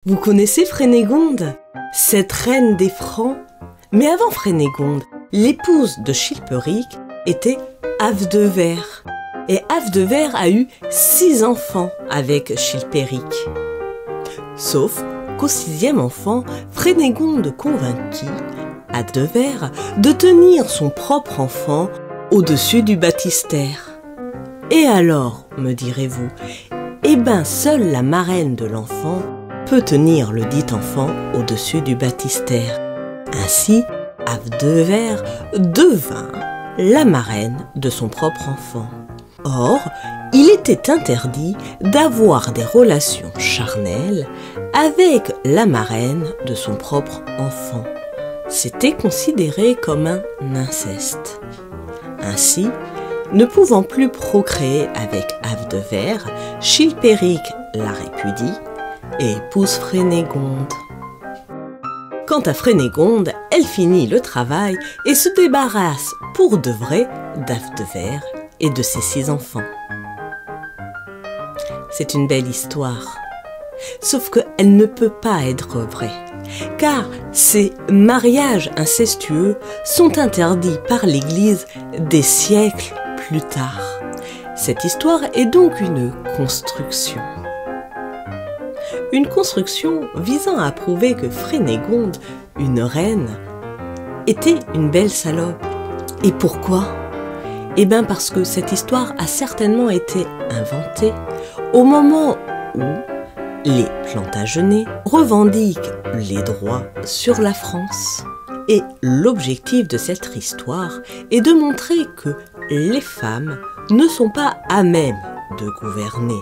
Vous connaissez Frénégonde, cette reine des Francs? Mais avant Frénégonde, l'épouse de Chilperic était Havdever. Et Havdever a eu 6 enfants avec Chilperic. Sauf qu'au 6e enfant, Frénégonde convainquit Havdever de tenir son propre enfant au-dessus du baptistère. Et alors, me direz-vous, eh ben seule la marraine de l'enfant peut tenir le dit enfant au-dessus du baptistère. Ainsi, Havdever devint la marraine de son propre enfant. Or, il était interdit d'avoir des relations charnelles avec la marraine de son propre enfant. C'était considéré comme un inceste. Ainsi, ne pouvant plus procréer avec Havdever, Chilperic la répudie et épouse Frénégonde. Quant à Frénégonde, elle finit le travail et se débarrasse pour de vrai d'Havdever et de ses 6 enfants. C'est une belle histoire, sauf qu'elle ne peut pas être vraie, car ces mariages incestueux sont interdits par l'Église des siècles plus tard. Cette histoire est donc une construction. Une construction visant à prouver que Frénégonde, une reine, était une belle salope. Et pourquoi? Eh bien parce que cette histoire a certainement été inventée au moment où les Plantagenets revendiquent les droits sur la France. Et l'objectif de cette histoire est de montrer que les femmes ne sont pas à même de gouverner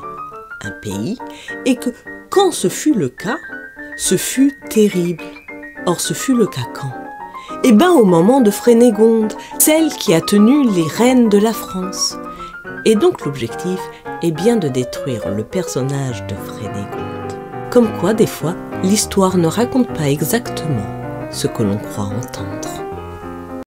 un pays et que quand ce fut le cas, ce fut terrible. Or, ce fut le cas quand? Eh bien, au moment de Frénégonde, celle qui a tenu les reines de la France. Et donc, l'objectif est bien de détruire le personnage de Frénégonde. Comme quoi, des fois, l'histoire ne raconte pas exactement ce que l'on croit entendre.